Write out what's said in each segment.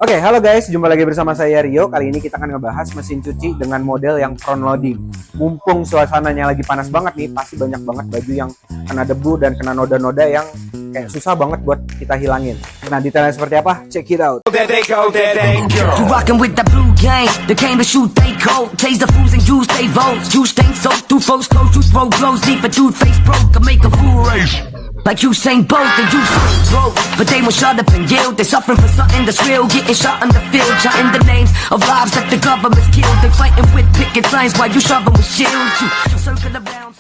Oke, halo guys, jumpa lagi bersama saya Rio. Kali ini kita akan ngebahas mesin cuci dengan model yang front loading. Mumpung suasananya lagi panas banget nih, pasti banyak banget baju yang kena debu dan kena noda-noda yang kayak susah banget buat kita hilangin. Nah, detailnya seperti apa? Check it out. You rockin' with that blue gang, the came to shoot they cold. Taste the fools and use they votes. You stay so through folks close, you throw blows deep, a dude face broke, can make a fool race. Like Usain Bolt, and you broke, but they won't shut up and yield. They suffering for something that's real, getting shot in the field, shouting the names of lives that the government's killed. They fighting with picket signs while you shoving with shields. You circle around.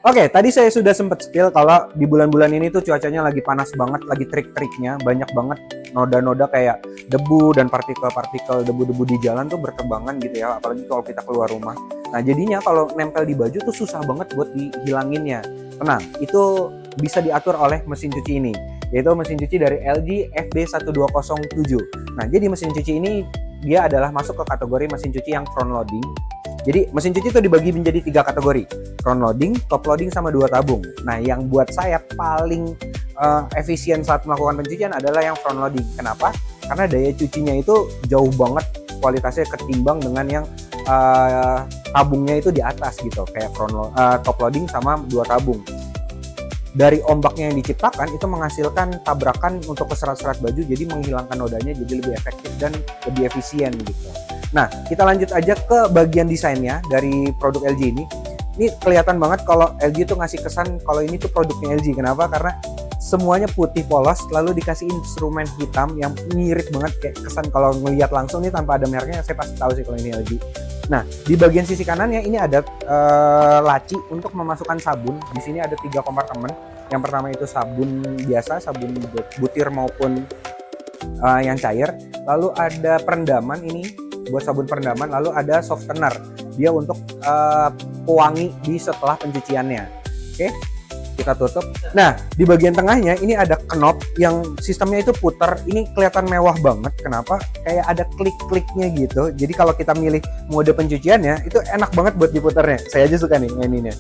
Oke, tadi saya sudah sempat spill kalau di bulan-bulan ini tuh cuacanya lagi panas banget, lagi trik-triknya, banyak banget noda-noda kayak debu dan partikel-partikel debu-debu di jalan tuh berterbangan gitu ya, apalagi kalau kita keluar rumah. Nah, jadinya kalau nempel di baju tuh susah banget buat dihilanginnya. Tenang, itu bisa diatur oleh mesin cuci ini, yaitu mesin cuci dari LG FB1207. Nah, jadi mesin cuci ini dia adalah masuk ke kategori mesin cuci yang front loading. Jadi mesin cuci itu dibagi menjadi 3 kategori, front loading, top loading, sama 2 tabung. Nah, yang buat saya paling efisien saat melakukan pencucian adalah yang front loading. Kenapa? Karena daya cucinya itu jauh banget kualitasnya ketimbang dengan yang tabungnya itu di atas gitu, kayak top loading sama 2 tabung. Dari ombaknya yang diciptakan itu menghasilkan tabrakan untuk keserat-serat baju, jadi menghilangkan nodanya jadi lebih efektif dan lebih efisien gitu. Nah, kita lanjut aja ke bagian desainnya dari produk LG ini. Ini kelihatan banget kalau LG itu ngasih kesan kalau ini tuh produknya LG. Kenapa? Karena semuanya putih polos, lalu dikasih instrumen hitam yang mirip banget, kayak kesan kalau ngelihat langsung nih tanpa ada mereknya saya pasti tahu sih kalau ini LG. Nah, di bagian sisi kanannya ini ada laci untuk memasukkan sabun. Di sini ada 3 kompartemen. Yang pertama itu sabun biasa, sabun butir maupun yang cair. Lalu ada perendaman ini buat sabun perendaman. Lalu ada softener, dia untuk pewangi di setelah pencuciannya. Oke, kita tutup. Nah, di bagian tengahnya ini ada knob yang sistemnya itu putar. Ini kelihatan mewah banget. Kenapa? Kayak ada klik-kliknya gitu. Jadi kalau kita milih mode pencuciannya itu enak banget buat diputarnya. Saya aja suka nih maininnya.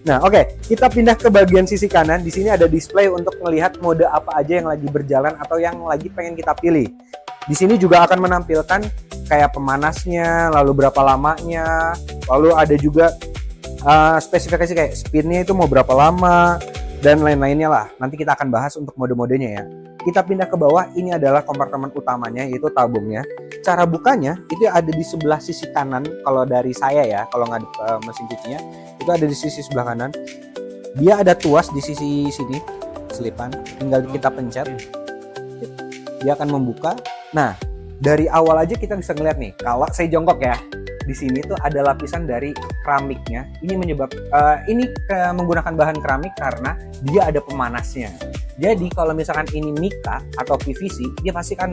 Nah, oke, kita pindah ke bagian sisi kanan. Di sini ada display untuk melihat mode apa aja yang lagi berjalan atau yang lagi pengen kita pilih. Di sini juga akan menampilkan kayak pemanasnya, lalu berapa lamanya, lalu ada juga spesifikasi kayak spinnya itu mau berapa lama dan lain-lainnya lah. Nanti kita akan bahas untuk mode-modenya ya. Kita pindah ke bawah, ini adalah kompartemen utamanya yaitu tabungnya. Cara bukanya itu ada di sebelah sisi kanan kalau dari saya ya, kalau ngadep mesin cucinya itu ada di sisi sebelah kanan. Dia ada tuas di sisi sini, selipan, tinggal kita pencet, dia akan membuka. Nah, dari awal aja kita bisa ngeliat nih, kalau saya jongkok ya, di sini tuh ada lapisan dari keramiknya. Ini menggunakan bahan keramik karena dia ada pemanasnya. Jadi kalau misalkan ini mica atau PVC, dia pasti kan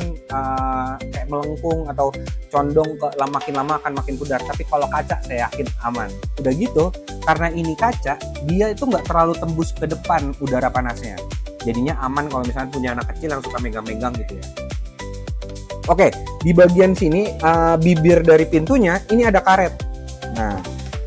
kayak melengkung atau condong ke makin lama akan makin pudar. Tapi kalau kaca saya yakin aman. Udah gitu, karena ini kaca, dia itu nggak terlalu tembus ke depan udara panasnya. Jadinya aman kalau misalkan punya anak kecil yang suka megang-megang gitu ya. Oke, di bagian sini bibir dari pintunya ini ada karet. Nah,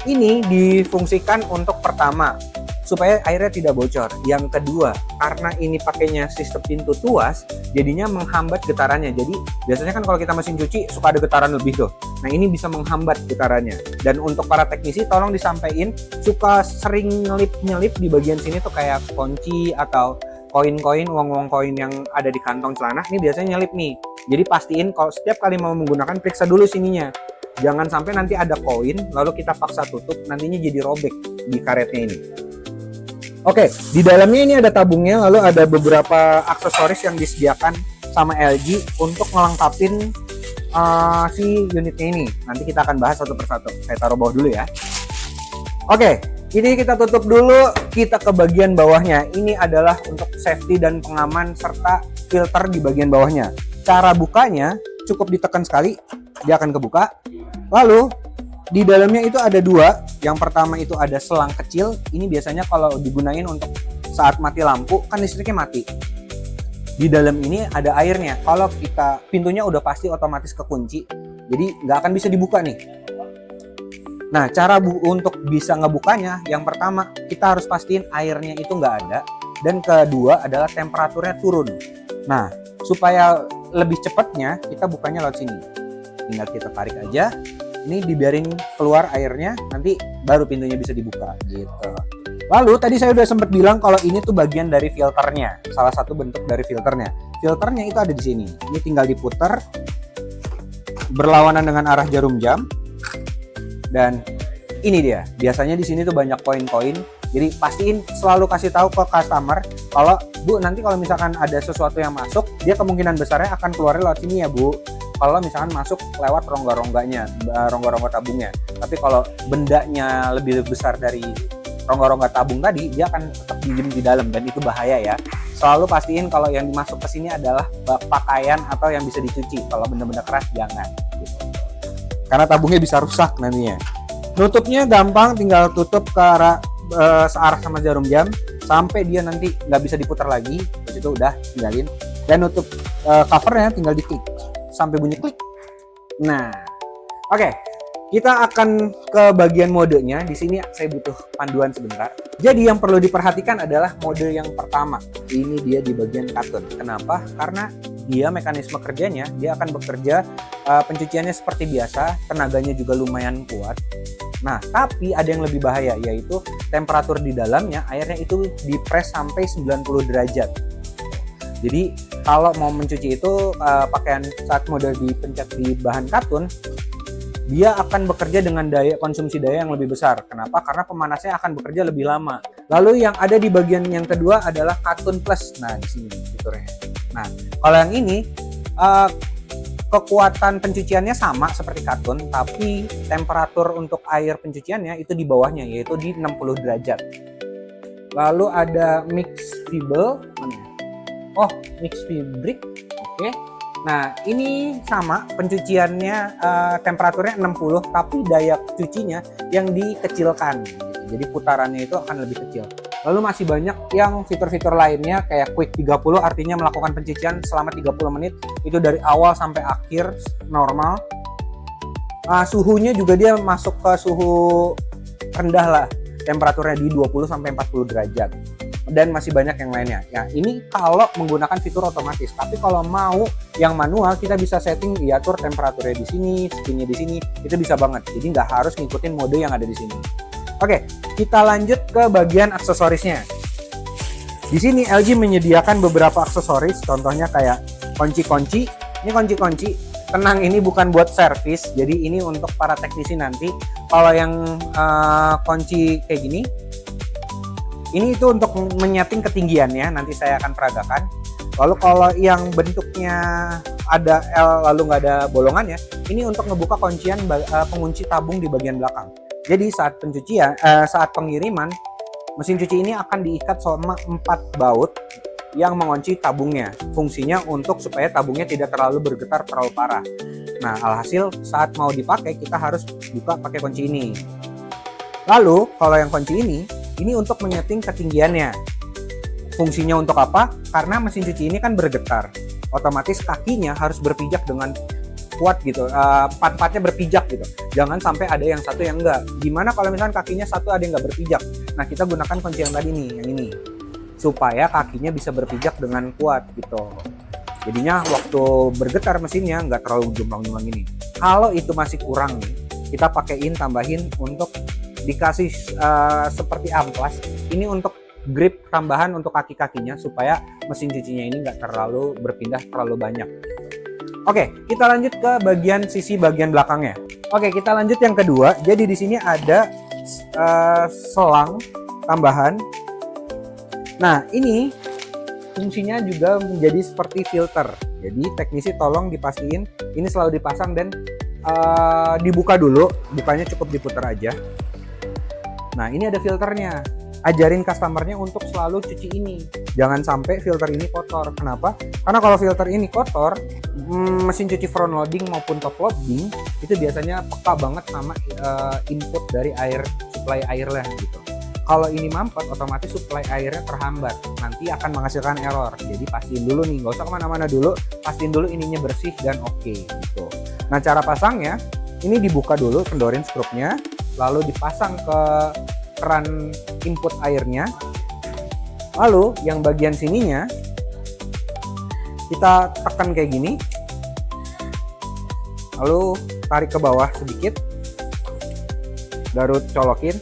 ini difungsikan untuk pertama supaya airnya tidak bocor. Yang kedua, karena ini pakainya sistem pintu tuas, jadinya menghambat getarannya. Jadi biasanya kan kalau kita mesin cuci suka ada getaran lebih tuh. Nah, ini bisa menghambat getarannya. Dan untuk para teknisi tolong disampaikan, suka sering nyelip-nyelip di bagian sini tuh kayak kunci atau koin-koin, uang-uang koin yang ada di kantong celana, ini biasanya nyelip nih. Jadi pastiin kalau setiap kali mau menggunakan, periksa dulu sininya. Jangan sampai nanti ada koin, lalu kita paksa tutup, nantinya jadi robek di karetnya ini. Oke, di dalamnya ini ada tabungnya, lalu ada beberapa aksesoris yang disediakan sama LG untuk melengkapin si unitnya ini. Nanti kita akan bahas satu persatu. Saya taruh bawah dulu ya. Oke, ini kita tutup dulu, kita ke bagian bawahnya. Ini adalah untuk safety dan pengaman serta filter di bagian bawahnya. Cara bukanya cukup ditekan sekali, dia akan kebuka. Lalu di dalamnya itu ada 2. Yang pertama itu ada selang kecil. Ini biasanya kalau digunain untuk saat mati lampu, kan listriknya mati. Di dalam ini ada airnya. Kalau kita pintunya udah pasti otomatis kekunci, jadi nggak akan bisa dibuka nih. Nah, cara untuk bisa ngebukanya, yang pertama kita harus pastiin airnya itu nggak ada, dan kedua adalah temperaturnya turun. Nah, supaya lebih cepatnya kita bukanya lewat sini. Tinggal kita tarik aja. Ini dibiarin keluar airnya, nanti baru pintunya bisa dibuka gitu. Lalu tadi saya udah sempat bilang kalau ini tuh bagian dari filternya, salah satu bentuk dari filternya. Filternya itu ada di sini. Ini tinggal diputar berlawanan dengan arah jarum jam. Dan ini dia. Biasanya di sini tuh banyak koin-koin. Jadi pastiin selalu kasih tahu ke customer kalau Bu, nanti kalau misalkan ada sesuatu yang masuk, dia kemungkinan besarnya akan keluarnya lewat sini ya Bu. Kalau misalkan masuk lewat rongga-rongganya, rongga-rongga tabungnya. Tapi kalau bendanya lebih besar dari rongga-rongga tabung tadi, dia akan tetap diem di dalam dan itu bahaya ya. Selalu pastiin kalau yang dimasuk ke sini adalah pakaian atau yang bisa dicuci. Kalau benda-benda keras jangan. Gitu. Karena tabungnya bisa rusak nantinya. Nutupnya gampang, tinggal tutup ke arah searah sama jarum jam sampai dia nanti nggak bisa diputar lagi. Terus itu udah tinggalin. Dan nutup covernya tinggal diklik sampai bunyi klik. Nah, oke. Kita akan ke bagian modenya. Di sini saya butuh panduan sebentar. Jadi yang perlu diperhatikan adalah mode yang pertama. Ini dia di bagian kartun. Kenapa? Karena dia mekanisme kerjanya, dia akan bekerja pencuciannya seperti biasa, tenaganya juga lumayan kuat. Nah, tapi ada yang lebih bahaya, yaitu temperatur di dalamnya airnya itu dipres sampai 90 derajat. Jadi kalau mau mencuci itu pakaian saat mode dipencet di bahan katun, dia akan bekerja dengan konsumsi daya yang lebih besar. Kenapa? Karena pemanasnya akan bekerja lebih lama. Lalu yang ada di bagian yang kedua adalah katun plus. Nah, di sini fiturnya. Nah, kalau yang ini kekuatan pencuciannya sama seperti katun, tapi temperatur untuk air pencuciannya itu di bawahnya, yaitu di 60 derajat. Lalu ada mix fiber, oh mix fabric, oke. Nah ini sama pencuciannya, temperaturnya 60, tapi daya cucinya yang dikecilkan, jadi putarannya itu akan lebih kecil. Lalu masih banyak yang fitur-fitur lainnya kayak quick 30, artinya melakukan pencucian selama 30 menit itu dari awal sampai akhir normal. Suhunya juga dia masuk ke suhu rendah lah, temperaturnya di 20 sampai 40 derajat. Dan masih banyak yang lainnya. Ya, ini kalau menggunakan fitur otomatis. Tapi kalau mau yang manual, kita bisa setting diatur temperaturnya di sini, spinnya di sini, itu bisa banget. Jadi nggak harus ngikutin mode yang ada di sini. Oke, kita lanjut ke bagian aksesorisnya. Di sini LG menyediakan beberapa aksesoris, contohnya kayak kunci-kunci. Ini kunci-kunci. Tenang, ini bukan buat servis, jadi ini untuk para teknisi nanti. Kalau yang kunci kayak gini, ini itu untuk menyeting ketinggiannya, nanti saya akan peragakan. Lalu kalau yang bentuknya ada L lalu nggak ada bolongannya, ini untuk ngebuka kuncian pengunci tabung di bagian belakang. Jadi saat pencucian, saat pengiriman, mesin cuci ini akan diikat sama 4 baut yang mengunci tabungnya. Fungsinya untuk supaya tabungnya tidak terlalu bergetar terlalu parah. Nah, alhasil saat mau dipakai kita harus buka pakai kunci ini. Lalu kalau yang kunci ini untuk menyeting ketinggiannya. Fungsinya untuk apa? Karena mesin cuci ini kan bergetar. Otomatis kakinya harus berpijak dengan kuat gitu. Empat-empatnya berpijak gitu. Jangan sampai ada yang satu yang enggak. Gimana kalau misalkan kakinya satu ada yang enggak berpijak? Nah, kita gunakan kunci yang tadi nih, yang ini. Supaya kakinya bisa berpijak dengan kuat gitu. Jadinya waktu bergetar mesinnya nggak terlalu jomplang-jomplang gini. Kalau itu masih kurang nih, kita pakein tambahin untuk dikasih seperti amplas. Ini untuk grip tambahan untuk kaki-kakinya supaya mesin cucinya ini nggak terlalu berpindah terlalu banyak. Oke, kita lanjut ke bagian sisi bagian belakangnya. Oke, kita lanjut yang kedua. Jadi di sini ada selang tambahan. Nah, ini fungsinya juga menjadi seperti filter. Jadi teknisi tolong dipastiin ini selalu dipasang dan dibuka dulu. Bukanya cukup diputar aja. Nah, ini ada filternya. Ajarin customernya untuk selalu cuci ini. Jangan sampai filter ini kotor. Kenapa? Karena kalau filter ini kotor, mesin cuci front loading maupun top loading itu biasanya peka banget sama input dari air, supply airnya gitu. Kalau ini mampet, otomatis supply airnya terhambat. Nanti akan menghasilkan error. Jadi pastiin dulu nih, nggak usah kemana-mana dulu. Pastiin dulu ininya bersih dan oke gitu. Nah, cara pasangnya, ini dibuka dulu, kendorin skrupnya. Lalu dipasang ke keran input airnya. Lalu yang bagian sininya kita tekan kayak gini, lalu tarik ke bawah sedikit, baru colokin,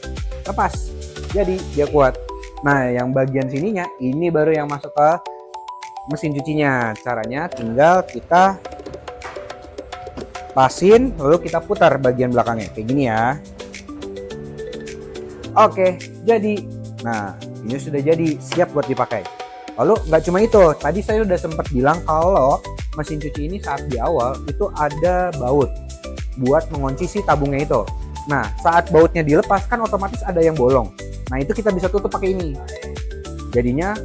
lepas, jadi dia kuat. Nah yang bagian sininya ini baru yang masuk ke mesin cucinya. Caranya tinggal kita pasin, lalu kita putar bagian belakangnya kayak gini ya. Oke, jadi nah ini sudah jadi, siap buat dipakai. Lalu nggak cuma itu, tadi saya udah sempat bilang kalau mesin cuci ini saat di awal itu ada baut buat mengunci si tabungnya itu. Nah saat bautnya dilepas kan otomatis ada yang bolong. Nah itu kita bisa tutup pakai ini. Jadinya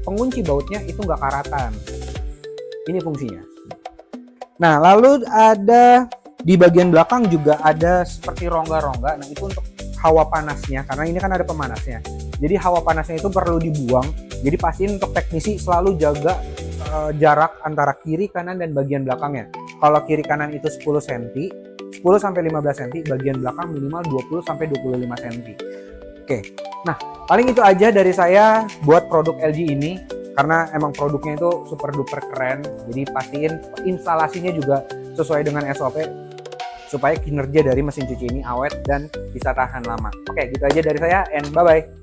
pengunci bautnya itu nggak karatan. Ini fungsinya. Nah lalu ada di bagian belakang juga ada seperti rongga-rongga. Nah itu untuk hawa panasnya, karena ini kan ada pemanasnya. Jadi hawa panasnya itu perlu dibuang. Jadi pastiin untuk teknisi selalu jaga jarak antara kiri, kanan, dan bagian belakangnya. Kalau kiri kanan itu 10 cm, 10 sampai 15 cm, bagian belakang minimal 20 sampai 25 cm. Oke. Nah, paling itu aja dari saya buat produk LG ini, karena emang produknya itu super duper keren. Jadi pastiin instalasinya juga sesuai dengan SOP supaya kinerja dari mesin cuci ini awet dan bisa tahan lama. Oke, gitu aja dari saya, and bye-bye.